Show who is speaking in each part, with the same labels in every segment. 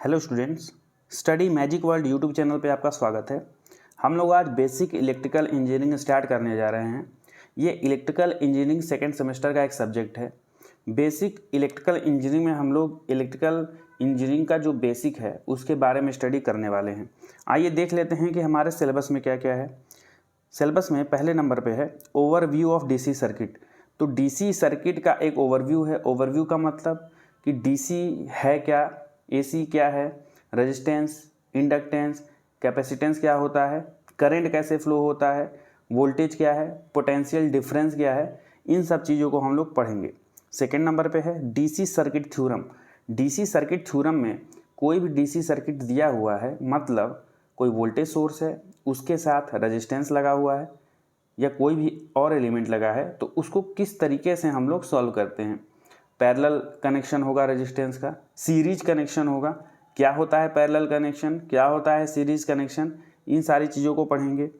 Speaker 1: Hello students, study magic world YouTube channel पे आपका स्वागत है। हम लोग आज बेसिक इलेक्ट्रिकल इंजीनियरिंग स्टार्ट करने जा रहे हैं। ये इलेक्ट्रिकल इंजीनियरिंग सेकेंड सेमेस्टर का एक सब्जेक्ट है। बेसिक इलेक्ट्रिकल इंजीनियरिंग में हम लोग इलेक्ट्रिकल इंजीनियरिंग का जो बेसिक है उसके बारे में स्टडी करने वाले हैं। आइए देख लेते हैं कि हमारे सिलेबस में क्या क्या है। सिलेबस में पहले नंबर पे है ओवरव्यू ऑफ डीसी सर्किट। तो डीसी सर्किट का एक ओवरव्यू है। ओवरव्यू का मतलब कि डीसी है क्या, एसी क्या है, रेजिस्टेंस, इंडक्टेंस, कैपेसिटेंस क्या होता है, करंट कैसे फ्लो होता है, वोल्टेज क्या है, पोटेंशियल डिफरेंस क्या है, इन सब चीज़ों को हम लोग पढ़ेंगे। सेकेंड नंबर पे है DC circuit theorem. DC circuit theorem में कोई भी डीसी सर्किट दिया हुआ है, मतलब कोई वोल्टेज सोर्स है, उसके साथ रेजिस्टेंस लगा हुआ है या कोई भी और एलिमेंट लगा है, तो उसको किस तरीके से हम लोग सॉल्व करते हैं। पैरेलल कनेक्शन होगा रेजिस्टेंस का, सीरीज कनेक्शन होगा, क्या होता है पैरेलल कनेक्शन, क्या होता है सीरीज कनेक्शन, इन सारी चीज़ों को पढ़ेंगे।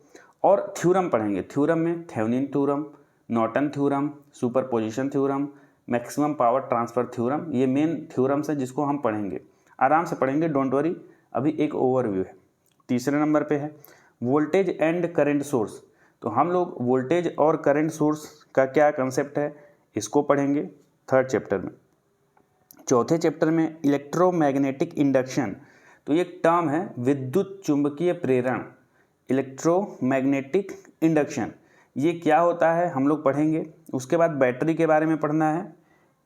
Speaker 1: और थ्योरम पढ़ेंगे। थ्योरम में Thevenin theorem, Norton theorem, superposition theorem, maximum power transfer theorem, ये मेन थ्योरम्स है जिसको हम पढ़ेंगे। आराम से पढ़ेंगे, डोंट वरी, अभी एक ओवरव्यू है। तीसरे नंबर पे है वोल्टेज एंड करंट सोर्स। तो हम लोग वोल्टेज और करंट सोर्स का क्या कंसेप्ट है इसको पढ़ेंगे थर्ड चैप्टर में। चौथे चैप्टर में इलेक्ट्रोमैग्नेटिक इंडक्शन। तो ये एक टर्म है, विद्युत चुंबकीय प्रेरण, इलेक्ट्रोमैग्नेटिक इंडक्शन, ये क्या होता है हम लोग पढ़ेंगे। उसके बाद बैटरी के बारे में पढ़ना है।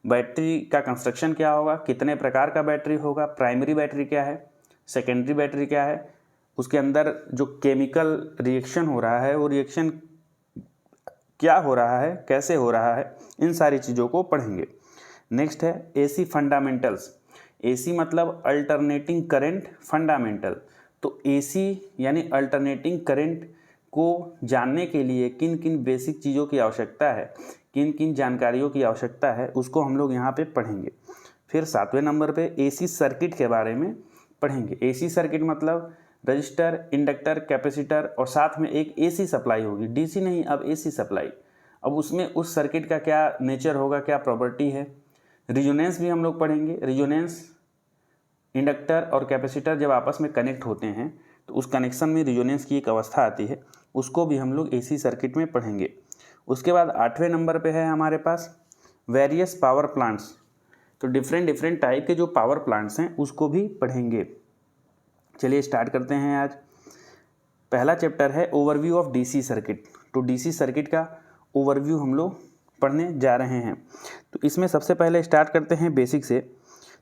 Speaker 1: बैटरी का कंस्ट्रक्शन क्या होगा, कितने प्रकार का बैटरी होगा, प्राइमरी बैटरी क्या है, सेकेंडरी बैटरी क्या है, उसके अंदर जो केमिकल रिएक्शन हो रहा है वो रिएक्शन क्या हो रहा है, कैसे हो रहा है, इन सारी चीज़ों को पढ़ेंगे। नेक्स्ट है एसी फंडामेंटल्स। एसी मतलब अल्टरनेटिंग करंट फंडामेंटल। तो एसी यानी अल्टरनेटिंग करंट को जानने के लिए किन किन बेसिक चीज़ों की आवश्यकता है, किन किन जानकारियों की आवश्यकता है, उसको हम लोग यहाँ पे पढ़ेंगे। फिर सातवें नंबर पे एसी सर्किट के बारे में पढ़ेंगे। एसी सर्किट मतलब रजिस्टर, इंडक्टर, कैपेसिटर और साथ में एक एसी सप्लाई होगी, डीसी नहीं, अब एसी सप्लाई। अब उसमें उस सर्किट का क्या नेचर होगा, क्या प्रॉपर्टी है। रिजोनेंस भी हम लोग पढ़ेंगे। रिजोनेंस, इंडक्टर और कैपेसिटर जब आपस में कनेक्ट होते हैं तो उस कनेक्शन में रिजोनेंस की एक अवस्था आती है, उसको भी हम लोग एसी सर्किट में पढ़ेंगे। उसके बाद आठवें नंबर पे है हमारे पास वेरियस पावर प्लांट्स। तो डिफरेंट टाइप के जो पावर प्लांट्स हैं उसको भी पढ़ेंगे। चलिए स्टार्ट करते हैं। आज पहला चैप्टर है ओवरव्यू ऑफ डीसी सर्किट। तो डीसी सर्किट का ओवरव्यू हम लोग पढ़ने जा रहे हैं। तो इसमें सबसे पहले स्टार्ट करते हैं बेसिक से।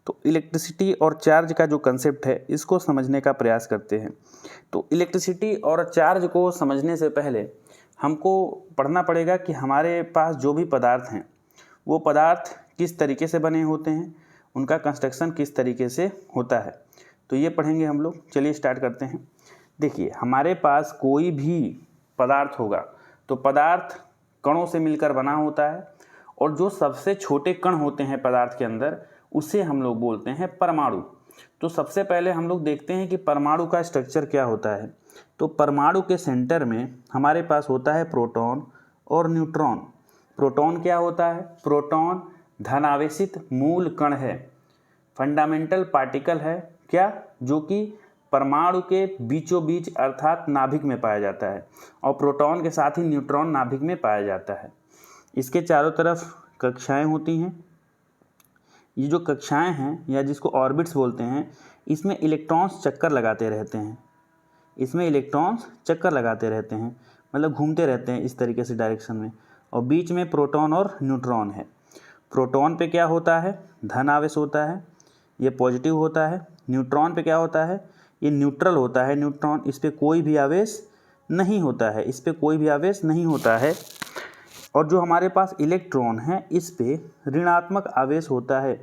Speaker 1: तो इलेक्ट्रिसिटी और चार्ज का जो कंसेप्ट है इसको समझने का प्रयास करते हैं। तो इलेक्ट्रिसिटी और चार्ज को समझने से पहले हमको पढ़ना पड़ेगा कि हमारे पास जो भी पदार्थ हैं वो पदार्थ किस तरीके से बने होते हैं, उनका कंस्ट्रक्शन किस तरीके से होता है, तो ये पढ़ेंगे हम लोग। चलिए स्टार्ट करते हैं। देखिए, हमारे पास कोई भी पदार्थ होगा तो पदार्थ कणों से मिलकर बना होता है, और जो सबसे छोटे कण होते हैं पदार्थ के अंदर उसे हम लोग बोलते हैं परमाणु। तो सबसे पहले हम लोग देखते हैं कि परमाणु का स्ट्रक्चर क्या होता है। तो परमाणु के सेंटर में हमारे पास होता है प्रोटॉन और न्यूट्रॉन। प्रोटॉन क्या होता है, प्रोटॉन धनावेशित मूल कण है, फंडामेंटल पार्टिकल है क्या, जो कि परमाणु के बीचों बीच अर्थात नाभिक में पाया जाता है, और प्रोटॉन के साथ ही न्यूट्रॉन नाभिक में पाया जाता है। इसके चारों तरफ कक्षाएं होती हैं। ये जो कक्षाएं हैं या जिसको ऑर्बिट्स बोलते हैं, इसमें इलेक्ट्रॉन्स चक्कर लगाते रहते हैं। इसमें इलेक्ट्रॉन्स चक्कर लगाते रहते हैं, मतलब घूमते रहते हैं इस तरीके से डायरेक्शन में, और बीच में प्रोटॉन और न्यूट्रॉन है। प्रोटॉन पे क्या होता है, धन आवेश होता है, ये पॉजिटिव होता है। न्यूट्रॉन पे क्या होता है, ये न्यूट्रल होता है न्यूट्रॉन, इस पर कोई भी आवेश नहीं होता है, इस पर कोई भी आवेश नहीं होता है। और जो हमारे पास इलेक्ट्रॉन है इस पे ऋणात्मक आवेश होता है,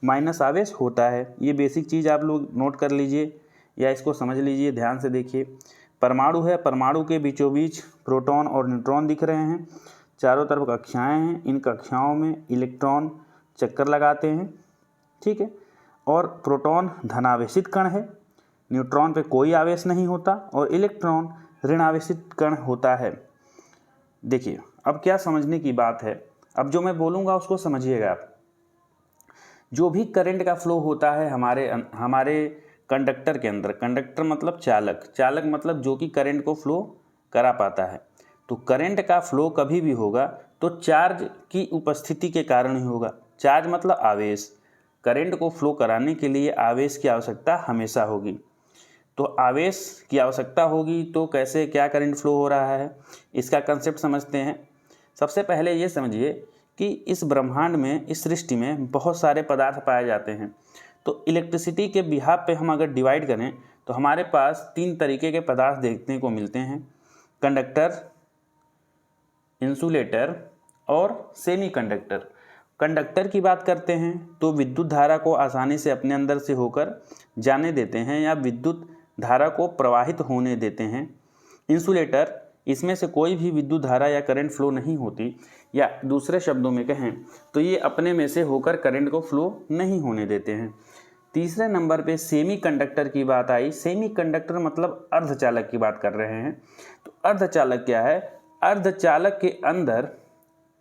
Speaker 1: माइनस आवेश होता है। ये बेसिक चीज़ आप लोग नोट कर लीजिए या इसको समझ लीजिए, ध्यान से देखिए। परमाणु है, परमाणु के बीचों बीच प्रोटॉन और न्यूट्रॉन दिख रहे हैं, चारों तरफ कक्षाएं हैं, इन कक्षाओं में इलेक्ट्रॉन चक्कर लगाते हैं, ठीक है। और प्रोटॉन धनावेशित कण है, न्यूट्रॉन पे कोई आवेश नहीं होता, और इलेक्ट्रॉन ऋणावेशित कण होता है। देखिए, अब क्या समझने की बात है, अब जो मैं बोलूँगा उसको समझिएगा आप। जो भी करंट का फ्लो होता है हमारे कंडक्टर के अंदर, कंडक्टर मतलब चालक, चालक मतलब जो कि करंट को फ्लो करा पाता है। तो करंट का फ्लो कभी भी होगा तो चार्ज की उपस्थिति के कारण ही होगा। चार्ज मतलब आवेश, करंट को फ्लो कराने के लिए आवेश की आवश्यकता हमेशा होगी। तो आवेश की आवश्यकता होगी तो कैसे क्या करंट फ्लो हो रहा है, इसका कंसेप्ट समझते हैं। सबसे पहले ये समझिए कि इस ब्रह्मांड में, इस सृष्टि में बहुत सारे पदार्थ पाए जाते हैं। तो इलेक्ट्रिसिटी के बिहाफ पे हम अगर डिवाइड करें तो हमारे पास 3 तरीके के पदार्थ देखने को मिलते हैं, कंडक्टर, इंसुलेटर और सेमीकंडक्टर। कंडक्टर की बात करते हैं तो विद्युत धारा को आसानी से अपने अंदर से होकर जाने देते हैं या विद्युत धारा को प्रवाहित होने देते हैं। इंसुलेटर, इसमें से कोई भी विद्युत धारा या करंट फ्लो नहीं होती, या दूसरे शब्दों में कहें तो ये अपने में से होकर करंट को फ्लो नहीं होने देते हैं। तीसरे नंबर पे सेमीकंडक्टर की बात आई। सेमीकंडक्टर मतलब अर्धचालक की बात कर रहे हैं। तो अर्धचालक क्या है? अर्धचालक के अंदर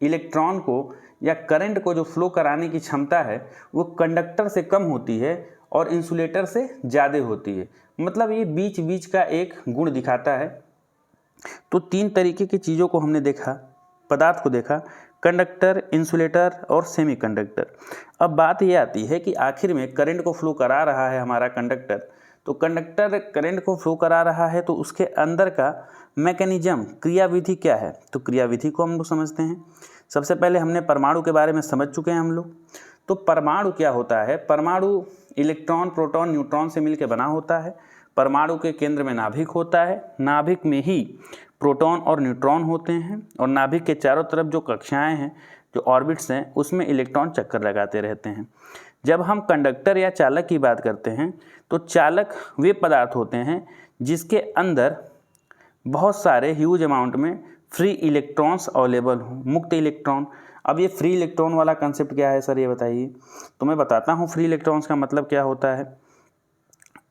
Speaker 1: इलेक्ट्रॉन को या करंट को जो फ्लो कराने की क्षमता है वो कंडक्टर से कम होती है और इंसुलेटर से ज़्यादा होती है। मतलब ये बीच बीच का एक गुण दिखाता है। तो 3 तरीके की चीज़ों को हमने देखा, पदार्थ को देखा, कंडक्टर, इंसुलेटर और सेमीकंडक्टर। अब बात ये आती है कि आखिर में करंट को फ्लो करा रहा है हमारा कंडक्टर। तो कंडक्टर करंट को फ्लो करा रहा है तो उसके अंदर का मैकेनिज्म, क्रियाविधि क्या है? तो क्रियाविधि को हम लोग समझते हैं। सबसे पहले हमने परमाणु के बारे में समझ चुके हैं हम लोग। तो परमाणु क्या होता है? परमाणु इलेक्ट्रॉन, प्रोटॉन, न्यूट्रॉन से मिलकर बना होता है। परमाणु के केंद्र में नाभिक होता है, नाभिक में ही प्रोटॉन और न्यूट्रॉन होते हैं और नाभिक के चारों तरफ जो कक्षाएं हैं, जो ऑर्बिट्स हैं, उसमें इलेक्ट्रॉन चक्कर लगाते रहते हैं। जब हम कंडक्टर या चालक की बात करते हैं तो चालक वे पदार्थ होते हैं जिसके अंदर बहुत सारे ह्यूज अमाउंट में फ्री इलेक्ट्रॉन्स अवेलेबल हों, मुक्त इलेक्ट्रॉन। अब ये फ्री इलेक्ट्रॉन वाला कंसेप्ट क्या है सर, ये बताइए। तो मैं बताता हूँ फ्री इलेक्ट्रॉन्स का मतलब क्या होता है।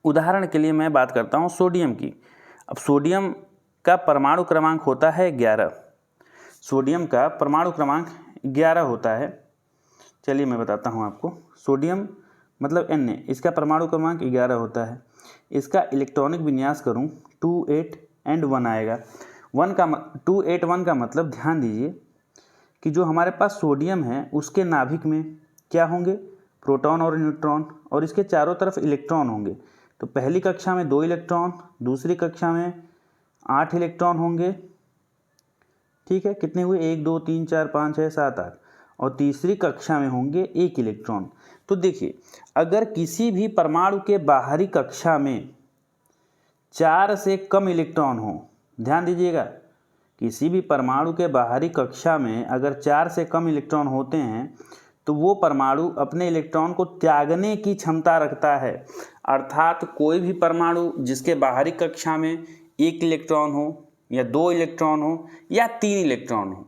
Speaker 1: उदाहरण के लिए मैं बात करता हूँ सोडियम की। अब सोडियम का परमाणु क्रमांक होता है 11। सोडियम का परमाणु क्रमांक 11 होता है। चलिए मैं बताता हूँ आपको। सोडियम मतलब Na, इसका परमाणु क्रमांक 11 होता है। इसका इलेक्ट्रॉनिक विन्यास करूँ 2 8 and 1 आएगा। 2 8 1 का मतलब, ध्यान दीजिए कि जो हमारे पास सोडियम है उसके नाभिक में क्या होंगे? प्रोटॉन और न्यूट्रॉन, और इसके चारों तरफ इलेक्ट्रॉन होंगे। तो पहली कक्षा में 2 इलेक्ट्रॉन, दूसरी कक्षा में 8 इलेक्ट्रॉन होंगे। ठीक है, कितने हुए? 1 2 3 4 5 6 7 8, और तीसरी कक्षा में होंगे 1 इलेक्ट्रॉन। तो देखिए, अगर किसी भी परमाणु के बाहरी कक्षा में 4 से कम इलेक्ट्रॉन हो, ध्यान दीजिएगा, किसी भी परमाणु के बाहरी कक्षा में अगर 4 से कम इलेक्ट्रॉन होते हैं तो वो परमाणु अपने इलेक्ट्रॉन को त्यागने की क्षमता रखता है। अर्थात कोई भी परमाणु जिसके बाहरी कक्षा में 1 इलेक्ट्रॉन हो या 2 इलेक्ट्रॉन हो या 3 इलेक्ट्रॉन हो,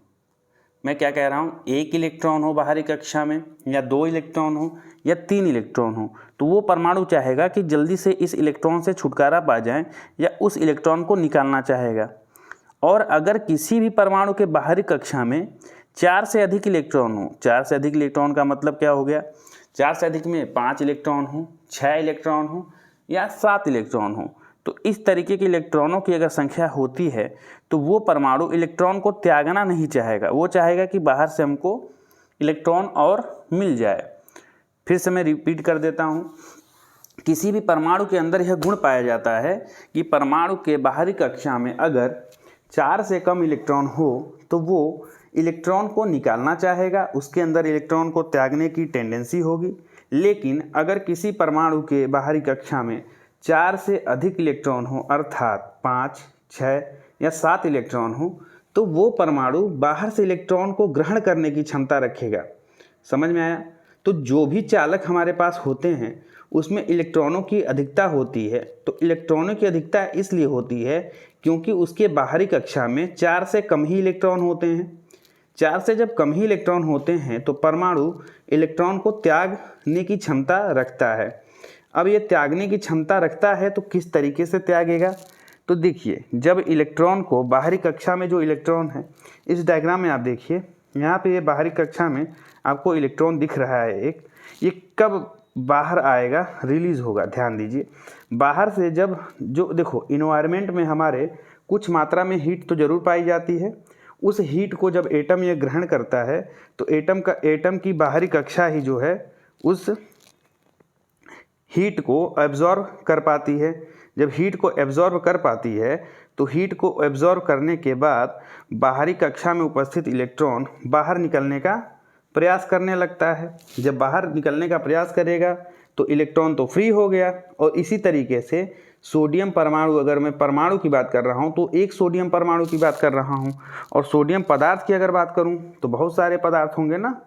Speaker 1: मैं क्या कह रहा हूँ, 1 इलेक्ट्रॉन हो बाहरी कक्षा में या 2 इलेक्ट्रॉन हो या 3 इलेक्ट्रॉन हो, तो वो परमाणु चाहेगा कि जल्दी से इस इलेक्ट्रॉन से छुटकारा पा जाए या उस इलेक्ट्रॉन को निकालना चाहेगा। और अगर किसी भी परमाणु के बाहरी कक्षा में 4 से अधिक इलेक्ट्रॉन हो, 4 से अधिक इलेक्ट्रॉन का मतलब क्या हो गया? 4 से अधिक में 5 इलेक्ट्रॉन हो, 6 इलेक्ट्रॉन हो या 7 इलेक्ट्रॉन हो, तो इस तरीके के इलेक्ट्रॉनों की अगर संख्या होती है तो वो परमाणु इलेक्ट्रॉन को त्यागना नहीं चाहेगा। वो चाहेगा कि बाहर से हमको इलेक्ट्रॉन और मिल जाए। फिर से मैं रिपीट कर देता हूँ, किसी भी परमाणु के अंदर यह गुण पाया जाता है कि परमाणु के बाहरी कक्षा में अगर 4 से कम इलेक्ट्रॉन हो तो वो इलेक्ट्रॉन को निकालना चाहेगा, उसके अंदर इलेक्ट्रॉन को त्यागने की टेंडेंसी होगी। लेकिन अगर किसी परमाणु के बाहरी कक्षा में 4 से अधिक इलेक्ट्रॉन हो, अर्थात 5, 6 या 7 इलेक्ट्रॉन हो, तो वो परमाणु बाहर से इलेक्ट्रॉन को ग्रहण करने की क्षमता रखेगा। समझ में आया? तो जो भी चालक हमारे पास होते हैं उसमें इलेक्ट्रॉनों की अधिकता होती है। तो इलेक्ट्रॉनों की अधिकता इसलिए होती है क्योंकि उसके बाहरी कक्षा में 4 से कम ही इलेक्ट्रॉन होते हैं। 4 से जब कम ही इलेक्ट्रॉन होते हैं तो परमाणु इलेक्ट्रॉन को त्यागने की क्षमता रखता है। अब ये त्यागने की क्षमता रखता है तो किस तरीके से त्यागेगा? तो देखिए, जब इलेक्ट्रॉन को बाहरी कक्षा में जो इलेक्ट्रॉन है, इस डायग्राम में आप देखिए, यहाँ पे ये बाहरी कक्षा में आपको इलेक्ट्रॉन दिख रहा है एक, ये कब बाहर आएगा, रिलीज़ होगा। ध्यान दीजिए, बाहर से जब जो देखो इन्वायरमेंट में हमारे कुछ मात्रा में हीट तो ज़रूर पाई जाती है। उस हीट को जब एटम ये ग्रहण करता है तो एटम की बाहरी कक्षा ही जो है उस हीट को एब्जॉर्ब कर पाती है। जब हीट को एब्जॉर्ब कर पाती है तो हीट को एब्जॉर्ब करने के बाद बाहरी कक्षा में उपस्थित इलेक्ट्रॉन बाहर निकलने का प्रयास करने लगता है। जब बाहर निकलने का प्रयास करेगा तो इलेक्ट्रॉन तो फ्री हो गया। और इसी तरीके से सोडियम परमाणु, अगर मैं परमाणु की बात कर रहा हूँ तो एक सोडियम परमाणु की बात कर रहा हूँ, और सोडियम पदार्थ की अगर बात करूँ तो बहुत सारे पदार्थ होंगे ना,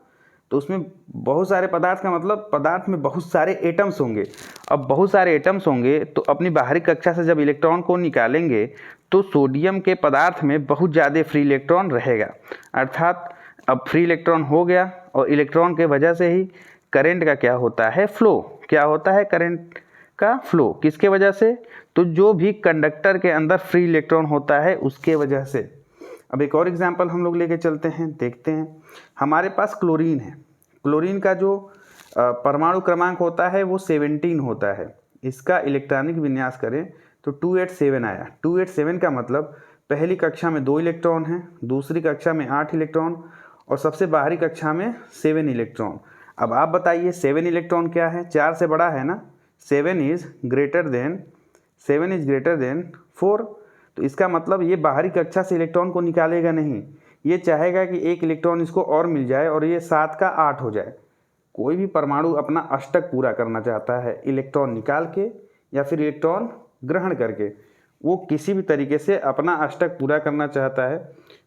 Speaker 1: तो उसमें बहुत सारे पदार्थ का मतलब पदार्थ में बहुत सारे एटम्स होंगे। अब बहुत सारे एटम्स होंगे तो अपनी बाहरी कक्षा से जब इलेक्ट्रॉन को निकालेंगे तो सोडियम के पदार्थ में बहुत ज़्यादा फ्री इलेक्ट्रॉन रहेगा, अर्थात अब फ्री इलेक्ट्रॉन हो गया। और इलेक्ट्रॉन के वजह से ही करंट का क्या होता है, फ्लो। क्या होता है, करंट का फ्लो। किसके वजह से, तो जो भी कंडक्टर के अंदर फ्री इलेक्ट्रॉन होता है उसके वजह से। अब एक और एग्जांपल हम लोग लेके चलते हैं, देखते हैं। हमारे पास क्लोरीन है। क्लोरीन का जो परमाणु क्रमांक होता है वो 17 होता है। इसका इलेक्ट्रॉनिक विन्यास करें तो 287 आया। 287 का मतलब पहली कक्षा में 2 इलेक्ट्रॉन हैं, दूसरी कक्षा में 8 इलेक्ट्रॉन, और सबसे बाहरी कक्षा में 7 इलेक्ट्रॉन। अब आप बताइए 7 इलेक्ट्रॉन क्या है, 4 से बड़ा है ना। 7 इज ग्रेटर देन 4। तो इसका मतलब ये बाहरी कक्षा से इलेक्ट्रॉन को निकालेगा नहीं, ये चाहेगा कि एक इलेक्ट्रॉन इसको और मिल जाए और ये 7 का 8 हो जाए। कोई भी परमाणु अपना अष्टक पूरा करना चाहता है, इलेक्ट्रॉन निकाल के या फिर इलेक्ट्रॉन ग्रहण करके, वो किसी भी तरीके से अपना अष्टक पूरा करना चाहता है।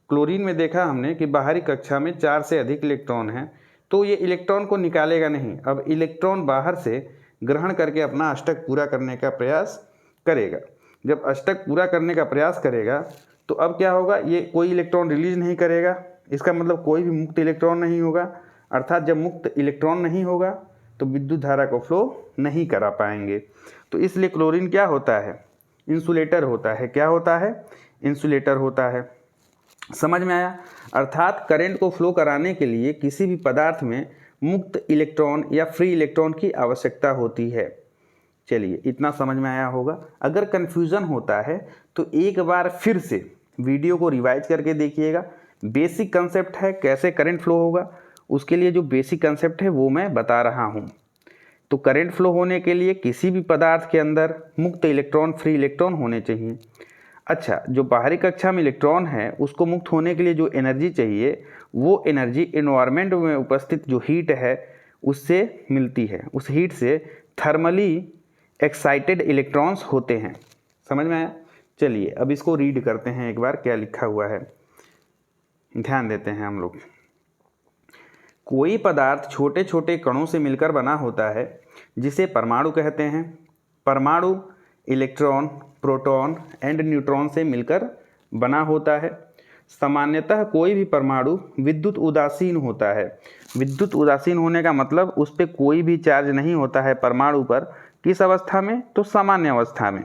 Speaker 1: क्लोरीन में देखा हमने कि बाहरी कक्षा में 4 से अधिक इलेक्ट्रॉन हैं, तो ये इलेक्ट्रॉन को निकालेगा नहीं। अब इलेक्ट्रॉन बाहर से ग्रहण करके अपना अष्टक पूरा करने का प्रयास करेगा। जब अष्टक पूरा करने का प्रयास करेगा तो अब क्या होगा, ये कोई इलेक्ट्रॉन रिलीज नहीं करेगा। इसका मतलब कोई भी मुक्त इलेक्ट्रॉन नहीं होगा, अर्थात जब मुक्त इलेक्ट्रॉन नहीं होगा तो विद्युत धारा को फ्लो नहीं करा पाएंगे। तो इसलिए क्लोरीन क्या होता है, इंसुलेटर होता है। क्या होता है, इंसुलेटर होता है। समझ में आया। अर्थात करंट को फ्लो कराने के लिए किसी भी पदार्थ में मुक्त इलेक्ट्रॉन या फ्री इलेक्ट्रॉन की आवश्यकता होती है। चलिए, इतना समझ में आया होगा। अगर कन्फ्यूज़न होता है तो एक बार फिर से वीडियो को रिवाइज करके देखिएगा। बेसिक कंसेप्ट है कैसे करंट फ्लो होगा, उसके लिए जो बेसिक कंसेप्ट है वो मैं बता रहा हूँ। तो करंट फ्लो होने के लिए किसी भी पदार्थ के अंदर मुक्त इलेक्ट्रॉन, फ्री इलेक्ट्रॉन होने चाहिए। अच्छा, जो बाहरी कक्षा में इलेक्ट्रॉन है उसको मुक्त होने के लिए जो एनर्जी चाहिए, वो एनर्जी इन्वायरमेंट में उपस्थित जो हीट है उससे मिलती है। उस हीट से थर्मली एक्साइटेड इलेक्ट्रॉन्स होते हैं। समझ में आया। चलिए अब इसको रीड करते हैं एक बार, क्या लिखा हुआ है, ध्यान देते हैं हम लोग। कोई पदार्थ छोटे छोटे कणों से मिलकर बना होता है जिसे परमाणु कहते हैं। परमाणु इलेक्ट्रॉन, प्रोटॉन एंड न्यूट्रॉन से मिलकर बना होता है। सामान्यतः कोई भी परमाणु विद्युत उदासीन होता है। विद्युत उदासीन होने का मतलब उस पर कोई भी चार्ज नहीं होता है परमाणु पर। किस अवस्था में, तो सामान्य अवस्था में,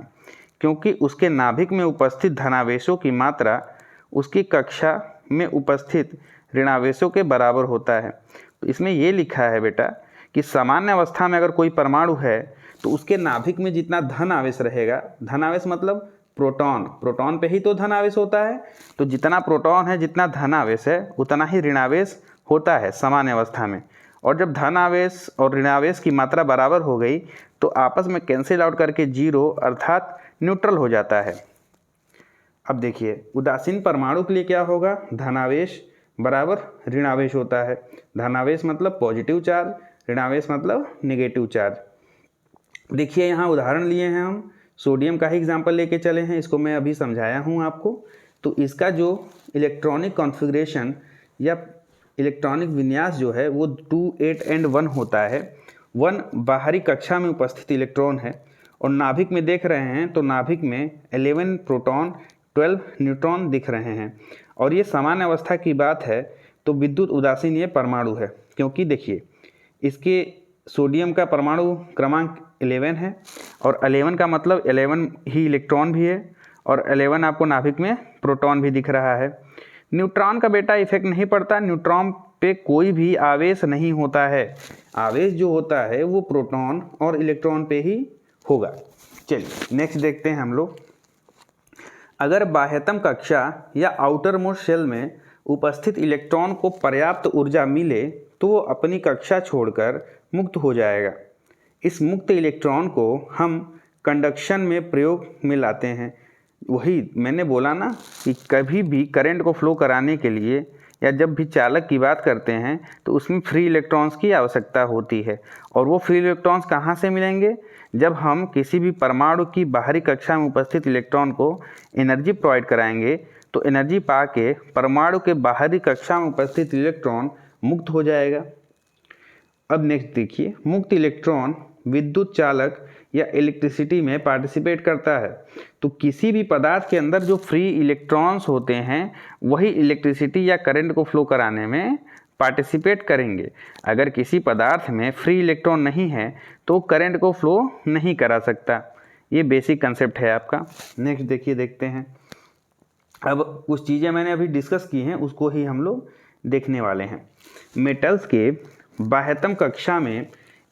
Speaker 1: क्योंकि उसके नाभिक में उपस्थित धनावेशों की मात्रा उसकी कक्षा में उपस्थित ऋणावेशों के बराबर होता है। तो इसमें ये लिखा है बेटा कि सामान्य अवस्था में अगर कोई परमाणु है तो उसके नाभिक में जितना धन आवेश रहेगा, धन आवेश मतलब प्रोटॉन, प्रोटॉन पे ही तो धन आवेश होता है, तो जितना प्रोटॉन है, जितना धन आवेश है, उतना ही ऋणावेश होता है सामान्य अवस्था में। और जब धन आवेश और ऋणावेश की मात्रा बराबर हो गई तो आपस में कैंसिल आउट करके जीरो अर्थात न्यूट्रल हो जाता है। अब देखिए, उदासीन परमाणु के लिए क्या होगा, धनावेश बराबर ऋणावेश होता है। धनावेश मतलब पॉजिटिव चार्ज, ऋणावेश मतलब नेगेटिव चार्ज। देखिए यहाँ उदाहरण लिए हैं हम, सोडियम का ही एग्जाम्पल लेके चले हैं, इसको मैं अभी समझाया हूँ आपको। तो इसका जो इलेक्ट्रॉनिक कॉन्फ़िगरेशन या इलेक्ट्रॉनिक विन्यास जो है वो 2, 8 एंड 1 होता है। 1 बाहरी कक्षा में उपस्थित इलेक्ट्रॉन है, और नाभिक में देख रहे हैं तो नाभिक में 11 प्रोटॉन, 12 न्यूट्रॉन दिख रहे हैं। और ये सामान्य अवस्था की बात है, तो विद्युत उदासीन ये परमाणु है। क्योंकि देखिए, इसके सोडियम का परमाणु क्रमांक 11 है, और 11 का मतलब 11 ही इलेक्ट्रॉन भी है, और 11 आपको नाभिक में प्रोटॉन भी दिख रहा है। न्यूट्रॉन का बेटा इफेक्ट नहीं पड़ता, न्यूट्रॉन पे कोई भी आवेश नहीं होता है। आवेश जो होता है वो प्रोटॉन और इलेक्ट्रॉन पे ही होगा। चलिए नेक्स्ट देखते हैं हम लोग। अगर बाह्यतम कक्षा या आउटर मोस्ट शेल में उपस्थित इलेक्ट्रॉन को पर्याप्त ऊर्जा मिले तो वो अपनी कक्षा छोड़कर मुक्त हो जाएगा। इस मुक्त इलेक्ट्रॉन को हम कंडक्शन में प्रयोग में लाते हैं। वही मैंने बोला ना कि कभी भी करंट को फ्लो कराने के लिए या जब भी चालक की बात करते हैं तो उसमें फ्री इलेक्ट्रॉन्स की आवश्यकता होती है। और वो फ्री इलेक्ट्रॉन्स कहाँ से मिलेंगे? जब हम किसी भी परमाणु की बाहरी कक्षा में उपस्थित इलेक्ट्रॉन को एनर्जी प्रोवाइड कराएंगे तो एनर्जी पा के परमाणु के बाहरी कक्षा में उपस्थित इलेक्ट्रॉन मुक्त हो जाएगा। अब नेक्स्ट देखिए, मुक्त इलेक्ट्रॉन विद्युत चालक या इलेक्ट्रिसिटी में पार्टिसिपेट करता है। तो किसी भी पदार्थ के अंदर जो फ्री इलेक्ट्रॉन्स होते हैं वही इलेक्ट्रिसिटी या करंट को फ्लो कराने में पार्टिसिपेट करेंगे। अगर किसी पदार्थ में फ्री इलेक्ट्रॉन नहीं है तो करंट को फ्लो नहीं करा सकता। ये बेसिक कंसेप्ट है आपका। नेक्स्ट देखिए, देखते हैं। अब कुछ चीज़ें मैंने अभी डिस्कस की हैं उसको ही हम लोग देखने वाले हैं। मेटल्स के बाह्यतम कक्षा में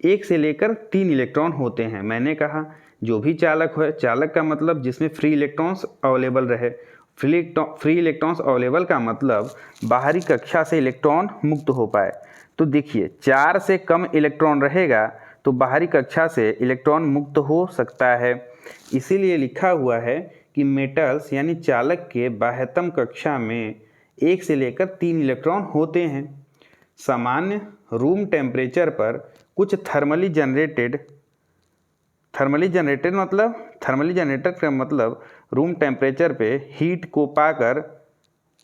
Speaker 1: 1 से लेकर 3 इलेक्ट्रॉन होते हैं। मैंने कहा जो भी चालक है, चालक का मतलब जिसमें फ्री इलेक्ट्रॉन्स अवेलेबल रहे। फ्री इलेक्ट्रॉन्स अवेलेबल का मतलब बाहरी कक्षा से इलेक्ट्रॉन मुक्त हो पाए। तो देखिए 4 से कम इलेक्ट्रॉन रहेगा तो बाहरी कक्षा से इलेक्ट्रॉन मुक्त हो सकता है। इसीलिए लिखा हुआ है कि मेटल्स यानी चालक के बाह्यतम कक्षा में 1 से लेकर 3 इलेक्ट्रॉन होते हैं। सामान्य रूम टेम्परेचर पर कुछ थर्मली जनरेटेड का मतलब रूम टेम्परेचर पे हीट को पाकर,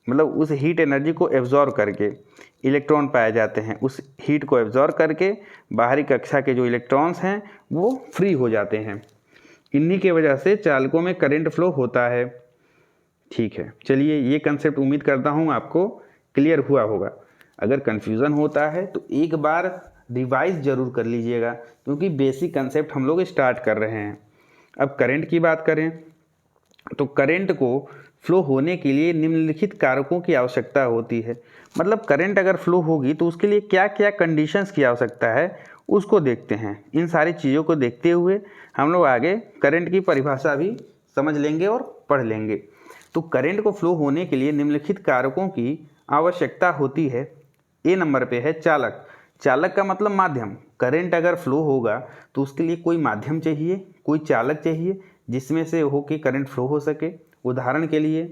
Speaker 1: मतलब उस हीट एनर्जी को एब्जॉर्ब करके इलेक्ट्रॉन पाए जाते हैं। उस हीट को एब्जॉर्ब करके बाहरी कक्षा के जो इलेक्ट्रॉन्स हैं वो फ्री हो जाते हैं। इन्हीं के वजह से चालकों में करंट फ्लो होता है। ठीक है, चलिए ये कंसेप्ट उम्मीद करता हूँ आपको क्लियर हुआ होगा। अगर कन्फ्यूज़न होता है तो एक बार रिवाइज ज़रूर कर लीजिएगा, क्योंकि बेसिक कंसेप्ट हम लोग स्टार्ट कर रहे हैं। अब करंट की बात करें तो करंट को फ्लो होने के लिए निम्नलिखित कारकों की आवश्यकता होती है। मतलब करंट अगर फ्लो होगी तो उसके लिए क्या क्या कंडीशंस की आवश्यकता है उसको देखते हैं। इन सारी चीज़ों को देखते हुए हम लोग आगे करंट की परिभाषा भी समझ लेंगे और पढ़ लेंगे। तो करंट को फ्लो होने के लिए निम्नलिखित कारकों की आवश्यकता होती है। ए नंबर पे है चालक। चालक का मतलब माध्यम। करंट अगर फ्लो होगा तो उसके लिए कोई माध्यम चाहिए, कोई चालक चाहिए जिसमें से होके करंट फ्लो हो सके। उदाहरण के लिए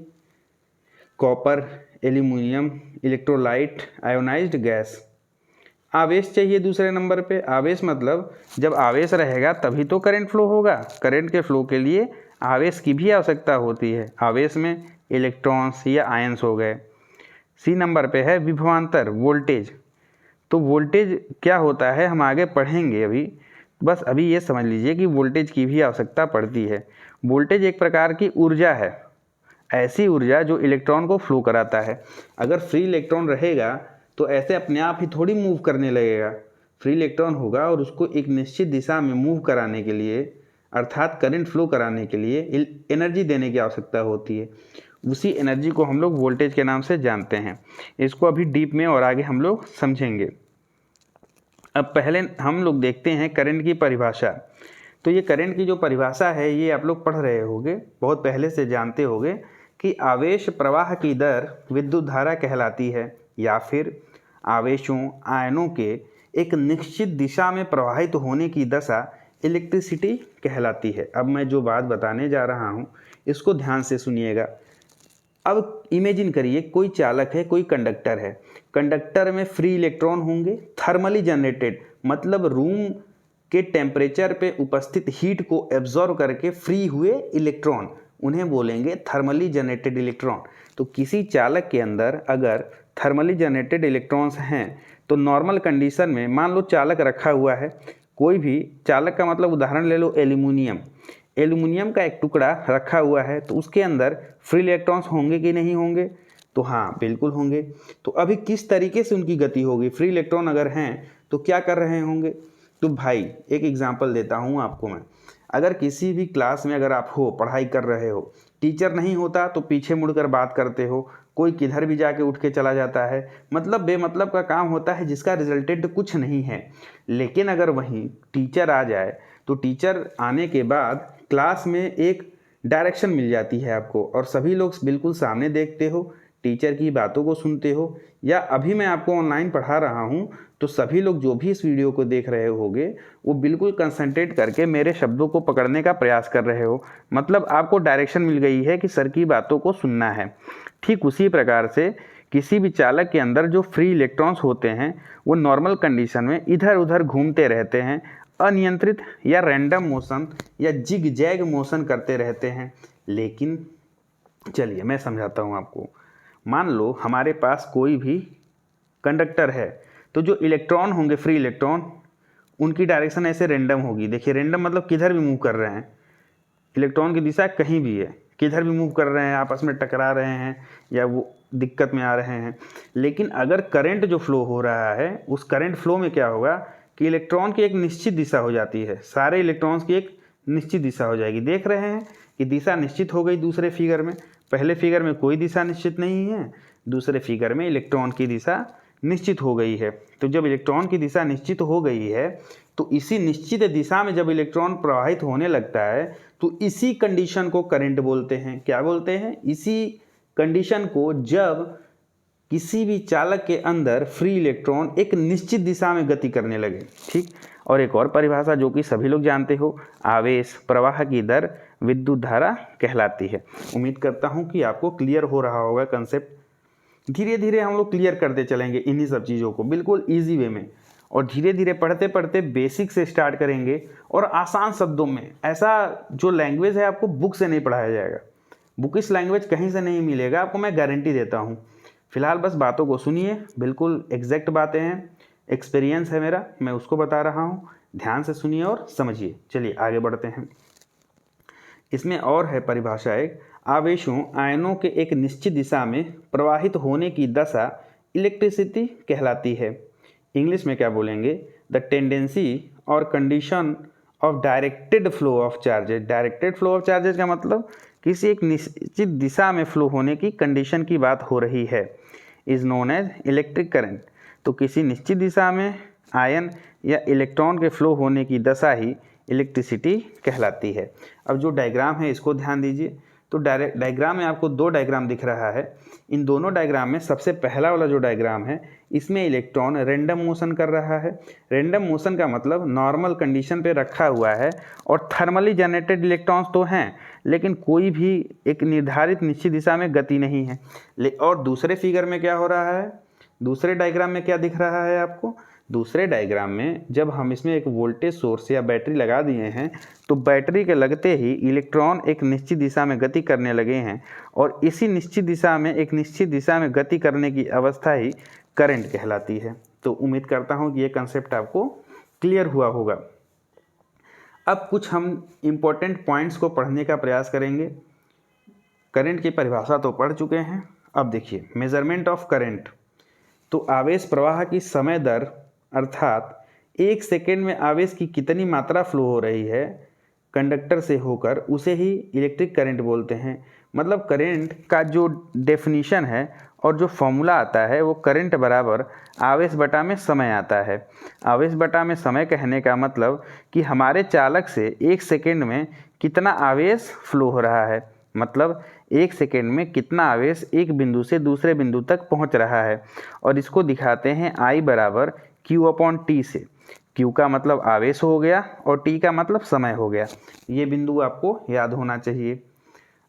Speaker 1: copper, aluminium, electrolyte, ionised gas. आवेश चाहिए दूसरे नंबर पे। आवेश मतलब जब आवेश रहेगा तभी तो करंट फ्लो होगा। करंट के फ्लो के लिए आवेश की भी आवश्यकता होती है। आवेश में इलेक्ट्रॉन्स या आयंस हो गए। सी नंबर पे है विभवांतर, वोल्टेज। तो वोल्टेज क्या होता है हम आगे पढ़ेंगे। अभी बस अभी ये समझ लीजिए कि वोल्टेज की भी आवश्यकता पड़ती है। वोल्टेज एक प्रकार की ऊर्जा है, ऐसी ऊर्जा जो इलेक्ट्रॉन को फ्लो कराता है। अगर फ्री इलेक्ट्रॉन रहेगा तो ऐसे अपने आप ही थोड़ी मूव करने लगेगा। फ्री इलेक्ट्रॉन होगा और उसको एक निश्चित दिशा में मूव कराने के लिए, अर्थात करंट फ्लो कराने के लिए एनर्जी देने की आवश्यकता होती है। उसी एनर्जी को हम लोग वोल्टेज के नाम से जानते हैं। इसको अभी डीप में और आगे हम लोग समझेंगे। अब पहले हम लोग देखते हैं करंट की परिभाषा। तो ये करंट की जो परिभाषा है ये आप लोग पढ़ रहे होंगे, बहुत पहले से जानते होंगे कि आवेश प्रवाह की दर विद्युत धारा कहलाती है, या फिर आवेशों, आयनों के एक निश्चित दिशा में प्रवाहित होने की दशा इलेक्ट्रिसिटी कहलाती है। अब मैं जो बात बताने जा रहा हूँ इसको ध्यान से सुनिएगा। अब इमेजिन करिए कोई चालक है, कोई कंडक्टर है। कंडक्टर में फ्री इलेक्ट्रॉन होंगे, थर्मली जनरेटेड, मतलब रूम के टेम्परेचर पे उपस्थित हीट को एब्जॉर्ब करके फ्री हुए इलेक्ट्रॉन, उन्हें बोलेंगे थर्मली जनरेटेड इलेक्ट्रॉन। तो किसी चालक के अंदर अगर थर्मली जनरेटेड इलेक्ट्रॉन्स हैं तो नॉर्मल कंडीशन में मान लो चालक रखा हुआ है, कोई भी चालक का मतलब उदाहरण ले लो एल्यूमिनियम। एल्यूमिनियम का एक टुकड़ा रखा हुआ है तो उसके अंदर फ्री इलेक्ट्रॉन्स होंगे कि नहीं होंगे? तो हाँ, बिल्कुल होंगे। तो अभी किस तरीके से उनकी गति होगी? फ्री इलेक्ट्रॉन अगर हैं तो क्या कर रहे होंगे? तो भाई एक एग्जांपल देता हूँ आपको मैं। अगर किसी भी क्लास में अगर आप हो, पढ़ाई कर रहे हो, टीचर नहीं होता तो पीछे मुड़कर बात करते हो, कोई किधर भी जाके उठ के चला जाता है, मतलब बेमतलब का काम होता है जिसका रिजल्टेंट कुछ नहीं है। लेकिन अगर वहीं टीचर आ जाए तो टीचर आने के बाद क्लास में एक डायरेक्शन मिल जाती है आपको, और सभी लोग बिल्कुल सामने देखते हो, टीचर की बातों को सुनते हो, या अभी मैं आपको ऑनलाइन पढ़ा रहा हूँ तो सभी लोग जो भी इस वीडियो को देख रहे होंगे वो बिल्कुल कंसंट्रेट करके मेरे शब्दों को पकड़ने का प्रयास कर रहे हो, मतलब आपको डायरेक्शन मिल गई है कि सर की बातों को सुनना है। ठीक उसी प्रकार से किसी भी चालक के अंदर जो फ्री इलेक्ट्रॉन्स होते हैं वो नॉर्मल कंडीशन में इधर उधर घूमते रहते हैं, अनियंत्रित या रैंडम मोशन या जिग जैग मोशन करते रहते हैं। लेकिन चलिए मैं समझाता हूँ आपको। मान लो हमारे पास कोई भी कंडक्टर है, तो जो इलेक्ट्रॉन होंगे फ्री इलेक्ट्रॉन, उनकी डायरेक्शन ऐसे रैंडम होगी। देखिए रैंडम मतलब किधर भी मूव कर रहे हैं, इलेक्ट्रॉन की दिशा कहीं भी है, किधर भी मूव कर रहे हैं, आपस में टकरा रहे हैं या वो दिक्कत में आ रहे हैं। लेकिन अगर करंट जो फ्लो हो रहा है, उस करंट फ्लो में क्या होगा कि इलेक्ट्रॉन की एक निश्चित दिशा हो जाती है, सारे इलेक्ट्रॉन्स की एक निश्चित दिशा हो जाएगी। देख रहे हैं कि दिशा निश्चित हो गई दूसरे फिगर में, पहले फिगर में कोई दिशा निश्चित नहीं है, दूसरे फिगर में इलेक्ट्रॉन की दिशा निश्चित हो गई है। तो जब इलेक्ट्रॉन की दिशा निश्चित हो गई है तो इसी निश्चित दिशा में जब इलेक्ट्रॉन प्रवाहित होने लगता है तो इसी कंडीशन को करंट बोलते हैं। क्या बोलते हैं? इसी कंडीशन को जब किसी भी चालक के अंदर फ्री इलेक्ट्रॉन एक निश्चित दिशा में गति करने लगे। ठीक, और एक और परिभाषा जो कि सभी लोग जानते हो, आवेश प्रवाह की दर विद्युत धारा कहलाती है। उम्मीद करता हूँ कि आपको क्लियर हो रहा होगा कंसेप्ट। धीरे धीरे हम लोग क्लियर करते चलेंगे इन्हीं सब चीज़ों को बिल्कुल ईजी वे में, और धीरे धीरे पढ़ते पढ़ते बेसिक से स्टार्ट करेंगे और आसान शब्दों में। ऐसा जो लैंग्वेज है आपको बुक से नहीं पढ़ाया जाएगा, बुकिश लैंग्वेज कहीं से नहीं मिलेगा आपको, मैं गारंटी देता हूँ। फिलहाल बस बातों को सुनिए, बिल्कुल एग्जैक्ट बातें हैं, एक्सपीरियंस है मेरा, मैं उसको बता रहा हूँ, ध्यान से सुनिए और समझिए। चलिए आगे बढ़ते हैं। इसमें और है परिभाषा एक, आवेशों आयनों के एक निश्चित दिशा में प्रवाहित होने की दशा इलेक्ट्रिसिटी कहलाती है। इंग्लिश में क्या बोलेंगे? द टेंडेंसी और condition of directed flow of charges. Directed flow of charges का मतलब किसी एक निश्चित दिशा में फ्लो होने की कंडीशन की बात हो रही है। Is known as electric current. तो किसी निश्चित दिशा में आयन या इलेक्ट्रॉन के फ्लो होने की दशा ही इलेक्ट्रिसिटी कहलाती है। अब जो डायग्राम है इसको ध्यान दीजिए। तो डायग्राम में आपको दो डायग्राम दिख रहा है। इन दोनों डायग्राम में सबसे पहला वाला जो डायग्राम है, इसमें इलेक्ट्रॉन रैंडम मोशन कर रहा है। रैंडम मोशन का मतलब नॉर्मल कंडीशन पे रखा हुआ है और थर्मली जनरेटेड इलेक्ट्रॉन्स तो हैं, लेकिन कोई भी एक निर्धारित निश्चित दिशा में गति नहीं है। और दूसरे फिगर में क्या हो रहा है, दूसरे डायग्राम में क्या दिख रहा है आपको? दूसरे डायग्राम में जब हम इसमें एक वोल्टेज सोर्स या बैटरी लगा दिए हैं तो बैटरी के लगते ही इलेक्ट्रॉन एक निश्चित दिशा में गति करने लगे हैं, और इसी निश्चित दिशा में एक निश्चित दिशा में गति करने की अवस्था ही करंट कहलाती है। तो उम्मीद करता हूँ कि ये कंसेप्ट आपको क्लियर हुआ होगा। अब कुछ हम इम्पोर्टेंट पॉइंट्स को पढ़ने का प्रयास करेंगे। करंट की परिभाषा तो पढ़ चुके हैं। अब देखिए मेजरमेंट ऑफ करंट। तो आवेश प्रवाह की समय दर, अर्थात एक सेकेंड में आवेश की कितनी मात्रा फ्लो हो रही है कंडक्टर से होकर, उसे ही इलेक्ट्रिक करंट बोलते हैं। मतलब करंट का जो डेफिनीशन है और जो फॉर्मूला आता है वो करंट बराबर आवेश बटा में समय आता है। आवेश बटा में समय कहने का मतलब कि हमारे चालक से एक सेकेंड में कितना आवेश फ्लो हो रहा है, मतलब एक सेकेंड में कितना आवेश एक बिंदु से दूसरे बिंदु तक पहुंच रहा है। और इसको दिखाते हैं I बराबर Q/T से। Q का मतलब आवेश हो गया और T का मतलब समय हो गया। ये बिंदु आपको याद होना चाहिए।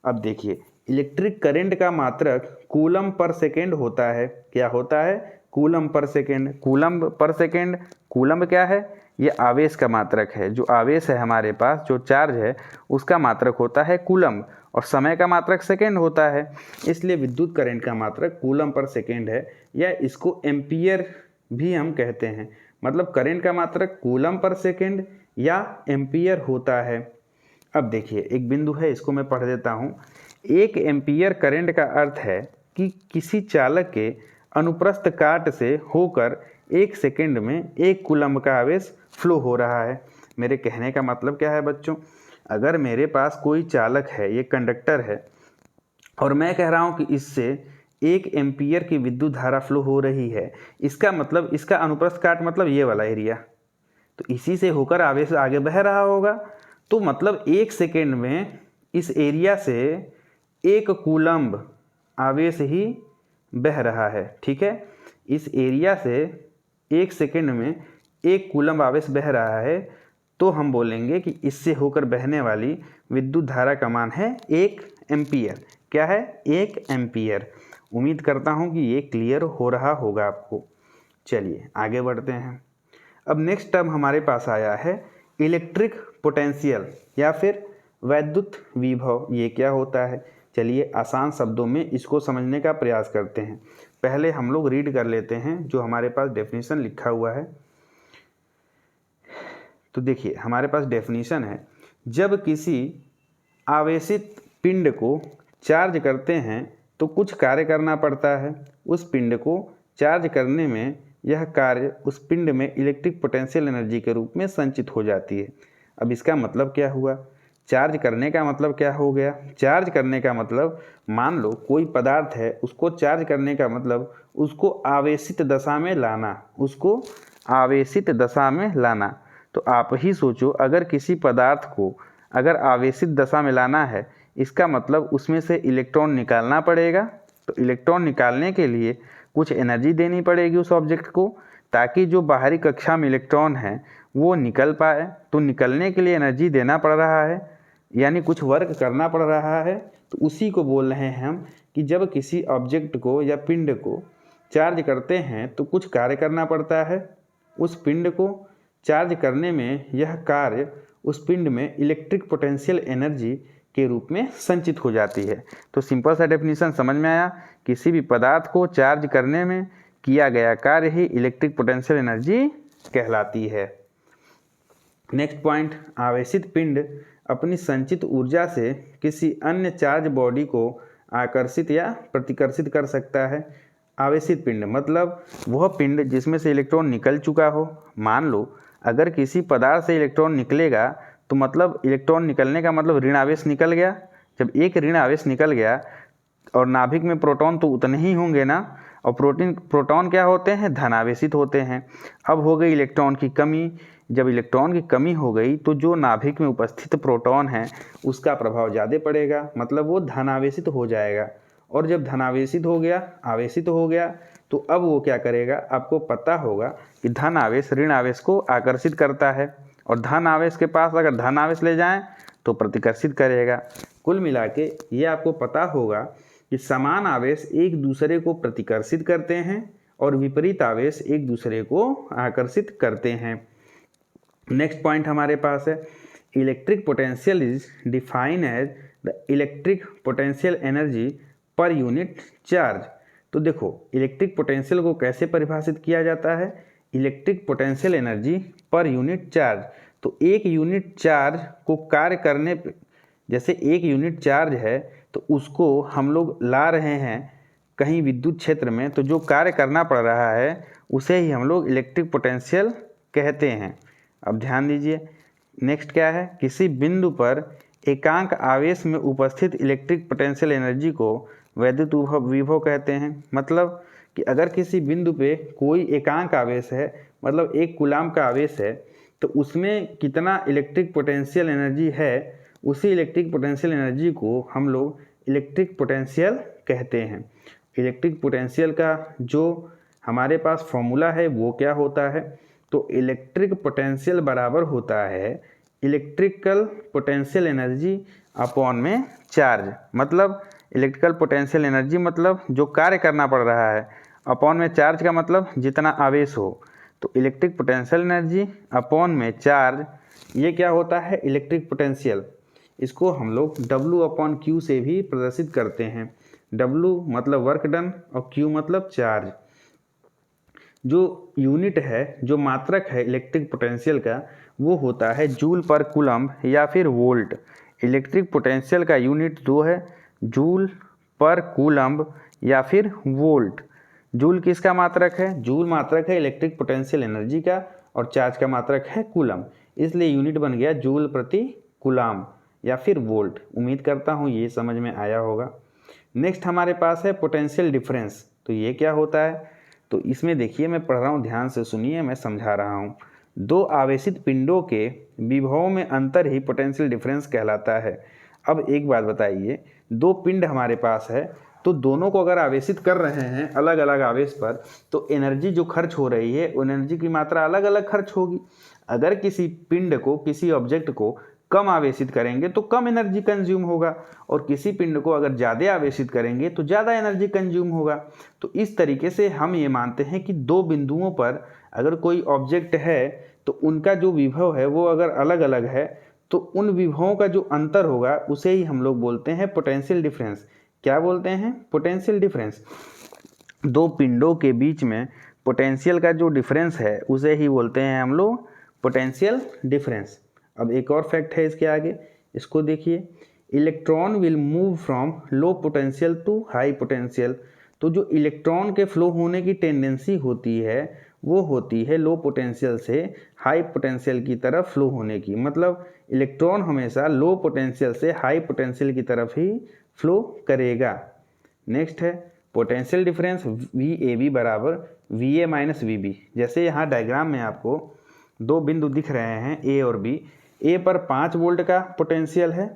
Speaker 1: अब देखिए इलेक्ट्रिक करंट का मात्रक कूलम पर सेकेंड होता है। क्या होता है? Coulomb per second. Coulomb per second, coulomb क्या है? ये आवेश का मात्रक है। जो आवेश है हमारे पास, जो चार्ज है, उसका मात्रक होता है कूलम, और समय का मात्रक सेकेंड होता है। इसलिए विद्युत करंट का मात्रक कूलम पर सेकेंड है, या इसको एम्पियर भी हम कहते हैं। मतलब करंट का मात्रक कूलम पर सेकेंड या एम्पियर होता है। अब देखिए एक बिंदु है, इसको मैं पढ़ देता हूँ। एक एम्पियर करंट का अर्थ है कि किसी चालक के अनुप्रस्थ काट से होकर एक सेकेंड में एक कूलम का आवेश फ्लो हो रहा है। मेरे कहने का मतलब क्या है बच्चों? अगर मेरे पास कोई चालक है, ये कंडक्टर है, और मैं कह रहा हूँ कि इससे 1 एम्पियर की विद्युत धारा फ्लो हो रही है, इसका मतलब इसका अनुप्रस्थ काट मतलब ये वाला एरिया, तो इसी से होकर आवेश आगे बह रहा होगा। तो मतलब 1 सेकेंड में इस एरिया से 1 कूलम्ब आवेश ही बह रहा है। ठीक है, इस एरिया से 1 सेकेंड में 1 कूलम्ब आवेश बह रहा है, तो हम बोलेंगे कि इससे होकर बहने वाली विद्युत धारा का मान है 1 एम्पियर। क्या है? 1 एम्पियर। उम्मीद करता हूँ कि ये क्लियर हो रहा होगा आपको। चलिए आगे बढ़ते हैं। अब नेक्स्ट टर्म हमारे पास आया है इलेक्ट्रिक पोटेंशियल या फिर वैद्युत विभव। ये क्या होता है? चलिए आसान शब्दों में इसको समझने का प्रयास करते हैं। पहले हम लोग रीड कर लेते हैं जो हमारे पास डेफिनेशन लिखा हुआ है। तो देखिए हमारे पास डेफिनेशन है, जब किसी आवेशित पिंड को चार्ज करते हैं तो कुछ कार्य करना पड़ता है। उस पिंड को चार्ज करने में यह कार्य उस पिंड में इलेक्ट्रिक पोटेंशियल एनर्जी के रूप में संचित हो जाती है। अब इसका मतलब क्या हुआ? चार्ज करने का मतलब क्या हो गया? चार्ज करने का मतलब, मान लो कोई पदार्थ है, उसको चार्ज करने का मतलब उसको आवेशित दशा में लाना, उसको आवेशित दशा में लाना। तो आप ही सोचो, अगर किसी पदार्थ को अगर आवेशित दशा में लाना है, इसका मतलब उसमें से इलेक्ट्रॉन निकालना पड़ेगा। तो इलेक्ट्रॉन निकालने के लिए कुछ एनर्जी देनी पड़ेगी उस ऑब्जेक्ट को, ताकि जो बाहरी कक्षा में इलेक्ट्रॉन है वो निकल पाए। तो निकलने के लिए एनर्जी देना पड़ रहा है, यानी कुछ वर्क करना पड़ रहा है। तो उसी को बोल रहे हैं हम कि जब किसी ऑब्जेक्ट को या पिंड को चार्ज करते हैं तो कुछ कार्य करना पड़ता है। उस पिंड को चार्ज करने में यह कार्य उस पिंड में इलेक्ट्रिक पोटेंशियल एनर्जी के रूप में संचित हो जाती है। तो सिंपल सा डेफिनेशन समझ में आया, किसी भी पदार्थ को चार्ज करने में किया गया कार्य ही इलेक्ट्रिक पोटेंशियल एनर्जी कहलाती है। नेक्स्ट पॉइंट, आवेशित पिंड अपनी संचित ऊर्जा से किसी अन्य चार्ज बॉडी को आकर्षित या प्रतिकर्षित कर सकता है। आवेशित पिंड मतलब वह पिंड जिसमें से इलेक्ट्रॉन निकल चुका हो। मान लो अगर किसी पदार्थ से इलेक्ट्रॉन निकलेगा तो मतलब इलेक्ट्रॉन निकलने का मतलब ऋण आवेश निकल गया। जब एक ऋण आवेश निकल गया और नाभिक में प्रोटॉन तो उतने ही होंगे ना, और प्रोटॉन क्या होते हैं? धनावेशित होते हैं। अब हो गई इलेक्ट्रॉन की कमी। जब इलेक्ट्रॉन की कमी हो गई तो जो नाभिक में उपस्थित प्रोटॉन है उसका प्रभाव ज़्यादा पड़ेगा, मतलब वो धनावेशित हो जाएगा। और जब धनावेशित हो गया, आवेशित हो गया, तो अब वो क्या करेगा? आपको पता होगा कि धन आवेश ऋण आवेश को आकर्षित करता है, और धन आवेश के पास अगर धन आवेश ले जाएं तो प्रतिकर्षित करेगा। कुल मिला के ये आपको पता होगा कि समान आवेश एक दूसरे को प्रतिकर्षित करते हैं और विपरीत आवेश एक दूसरे को आकर्षित करते हैं। नेक्स्ट पॉइंट हमारे पास है, electric potential is define as the electric potential energy per unit charge. तो देखो इलेक्ट्रिक पोटेंशियल को कैसे परिभाषित किया जाता है? Electric potential energy per unit charge. तो एक यूनिट चार्ज को कार्य करने पे, जैसे एक यूनिट चार्ज है तो उसको हम लोग ला रहे हैं कहीं विद्युत क्षेत्र में, तो जो कार्य करना पड़ रहा है उसे ही हम लोग इलेक्ट्रिक पोटेंशियल कहते हैं। अब ध्यान दीजिए, नेक्स्ट क्या है? किसी बिंदु पर एकांक आवेश में उपस्थित इलेक्ट्रिक पोटेंशियल एनर्जी को वैद्युत विभव कहते हैं। मतलब कि अगर किसी बिंदु पे कोई एकांक आवेश है, मतलब 1 कूलाम का आवेश है, तो उसमें कितना इलेक्ट्रिक पोटेंशियल एनर्जी है, उसी इलेक्ट्रिक पोटेंशियल एनर्जी को हम लोग इलेक्ट्रिक पोटेंशियल कहते हैं। इलेक्ट्रिक पोटेंशियल का जो हमारे पास फॉर्मूला है वो क्या होता है? तो इलेक्ट्रिक पोटेंशियल बराबर होता है इलेक्ट्रिकल पोटेंशियल एनर्जी अपॉन में चार्ज। मतलब इलेक्ट्रिकल पोटेंशियल एनर्जी मतलब जो कार्य करना पड़ रहा है, अपॉन में चार्ज का मतलब जितना आवेश हो। तो इलेक्ट्रिक पोटेंशियल एनर्जी अपॉन में चार्ज, ये क्या होता है? Electric potential. इसको हम लोग W अपॉन Q से भी प्रदर्शित करते हैं। W मतलब वर्क डन और Q मतलब चार्ज। जो यूनिट है, जो मात्रक है इलेक्ट्रिक पोटेंशियल का, वो होता है जूल पर कूलम्ब या फिर वोल्ट। इलेक्ट्रिक पोटेंशियल का यूनिट जो है जूल पर कूलम्ब या फिर वोल्ट। जूल किसका मात्रक है? जूल मात्रक है इलेक्ट्रिक पोटेंशियल एनर्जी का, और चार्ज का मात्रक है कूलम्ब, इसलिए यूनिट बन गया जूल प्रति कूलम्ब या फिर वोल्ट। उम्मीद करता हूँ ये समझ में आया होगा। नेक्स्ट हमारे पास है पोटेंशियल डिफरेंस। तो ये क्या होता है? तो इसमें देखिए, मैं पढ़ रहा हूँ, ध्यान से सुनिए, मैं समझा रहा हूँ। दो आवेशित पिंडों के विभवों में अंतर ही पोटेंशियल डिफरेंस कहलाता है। अब एक बात बताइए, दो पिंड हमारे पास है, तो दोनों को अगर आवेशित कर रहे हैं अलग अलग आवेश पर, तो एनर्जी जो खर्च हो रही है, एनर्जी की मात्रा अलग अलग खर्च होगी। अगर किसी पिंड को, किसी ऑब्जेक्ट को कम आवेशित करेंगे तो कम एनर्जी कंज्यूम होगा, और किसी पिंड को अगर ज़्यादा आवेशित करेंगे तो ज़्यादा एनर्जी कंज्यूम होगा। तो इस तरीके से हम ये मानते हैं कि दो बिंदुओं पर अगर कोई ऑब्जेक्ट है तो उनका जो विभव है वो अगर अलग अलग है, तो उन विभवों का जो अंतर होगा उसे ही हम लोग बोलते हैं पोटेंशियल डिफरेंस। क्या बोलते हैं? Potential difference. दो पिंडों के बीच में पोटेंशियल का जो डिफरेंस है उसे ही बोलते हैं हम लोग पोटेंशियल डिफरेंस। अब एक और फैक्ट है इसके आगे, इसको देखिए, electron will move from low potential to high potential. तो जो इलेक्ट्रॉन के फ्लो होने की टेंडेंसी होती है वो होती है लो पोटेंशियल से हाई पोटेंशियल की तरफ फ्लो होने की। मतलब इलेक्ट्रॉन हमेशा लो पोटेंशियल से हाई पोटेंशियल की तरफ ही फ्लो करेगा। नेक्स्ट है पोटेंशियल डिफरेंस VAB बराबर VA माइनस VB। जैसे यहाँ डायग्राम में आपको दो बिंदु दिख रहे हैं A और B। A पर 5 वोल्ट का पोटेंशियल है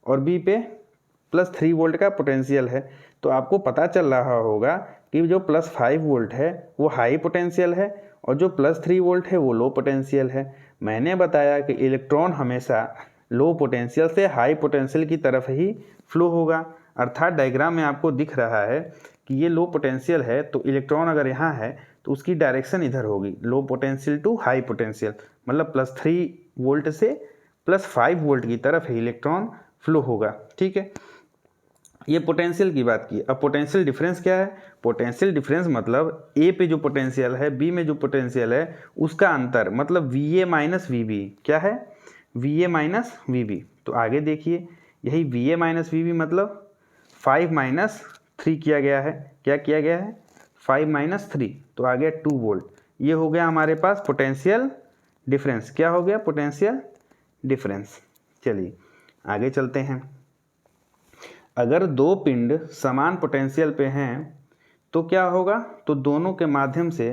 Speaker 1: और B पे +3 वोल्ट का पोटेंशियल है। तो आपको पता चल रहा होगा कि जो +5 वोल्ट है वो हाई पोटेंशियल है और जो +3 वोल्ट है वो लो पोटेंशियल है। मैंने बताया कि इलेक्ट्रॉन हमेशा लो पोटेंशियल से हाई पोटेंशियल की तरफ ही फ्लो होगा। अर्थात डायग्राम में आपको दिख रहा है कि ये लो पोटेंशियल है, तो इलेक्ट्रॉन अगर यहाँ है तो उसकी डायरेक्शन इधर होगी, low potential to high potential, मतलब +3 वोल्ट से +5 वोल्ट की तरफ ही इलेक्ट्रॉन फ्लो होगा। ठीक है, ये पोटेंशियल की बात की। अब पोटेंशियल डिफरेंस क्या है? पोटेंशियल डिफरेंस मतलब ए पे जो पोटेंशियल है, बी में जो पोटेंशियल है, उसका अंतर, मतलब VA माइनस VB। क्या है? VA minus VB। तो आगे देखिए, यही VA माइनस VB मतलब 5 माइनस 3 किया गया है। क्या किया गया है? 5 माइनस 3, तो आ गया 2 वोल्ट। ये हो गया हमारे पास पोटेंशियल डिफरेंस। क्या हो गया? Potential difference. चलिए आगे चलते हैं। अगर दो पिंड समान पोटेंशियल पे हैं तो क्या होगा? तो दोनों के माध्यम से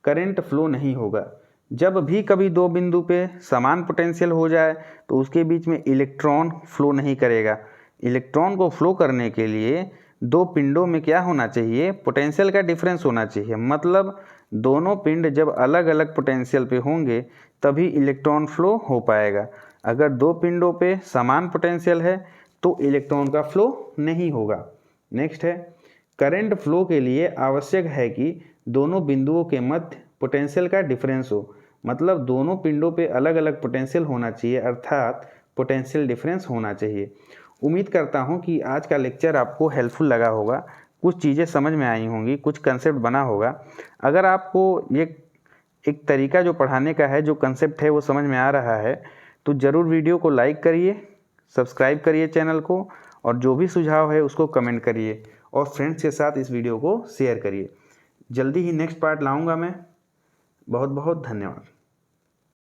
Speaker 1: करंट फ्लो नहीं होगा। जब भी कभी दो बिंदु पे समान पोटेंशियल हो जाए तो उसके बीच में इलेक्ट्रॉन फ्लो नहीं करेगा। इलेक्ट्रॉन को फ्लो करने के लिए दो पिंडों में क्या होना चाहिए? पोटेंशियल का डिफरेंस होना चाहिए। मतलब दोनों पिंड जब अलग अलग पोटेंशियल पे होंगे तभी इलेक्ट्रॉन फ्लो हो पाएगा। अगर दो पिंडों पे समान पोटेंशियल है तो इलेक्ट्रॉन का फ्लो नहीं होगा। नेक्स्ट है, करंट फ्लो के लिए आवश्यक है कि दोनों बिंदुओं के मध्य पोटेंशियल का डिफरेंस हो। मतलब दोनों पिंडों पे अलग अलग पोटेंशियल होना चाहिए, अर्थात पोटेंशियल डिफरेंस होना चाहिए। उम्मीद करता हूँ कि आज का लेक्चर आपको हेल्पफुल लगा होगा, कुछ चीज़ें समझ में आई होंगी, कुछ कंसेप्ट बना होगा। अगर आपको ये एक तरीका जो पढ़ाने का है, जो कंसेप्ट है वो समझ में आ रहा है, तो ज़रूर वीडियो को लाइक करिए, सब्सक्राइब करिए चैनल को, और जो भी सुझाव है उसको कमेंट करिए और फ्रेंड्स के साथ इस वीडियो को शेयर करिए। जल्दी ही नेक्स्ट पार्ट लाऊंगा मैं। बहुत बहुत धन्यवाद।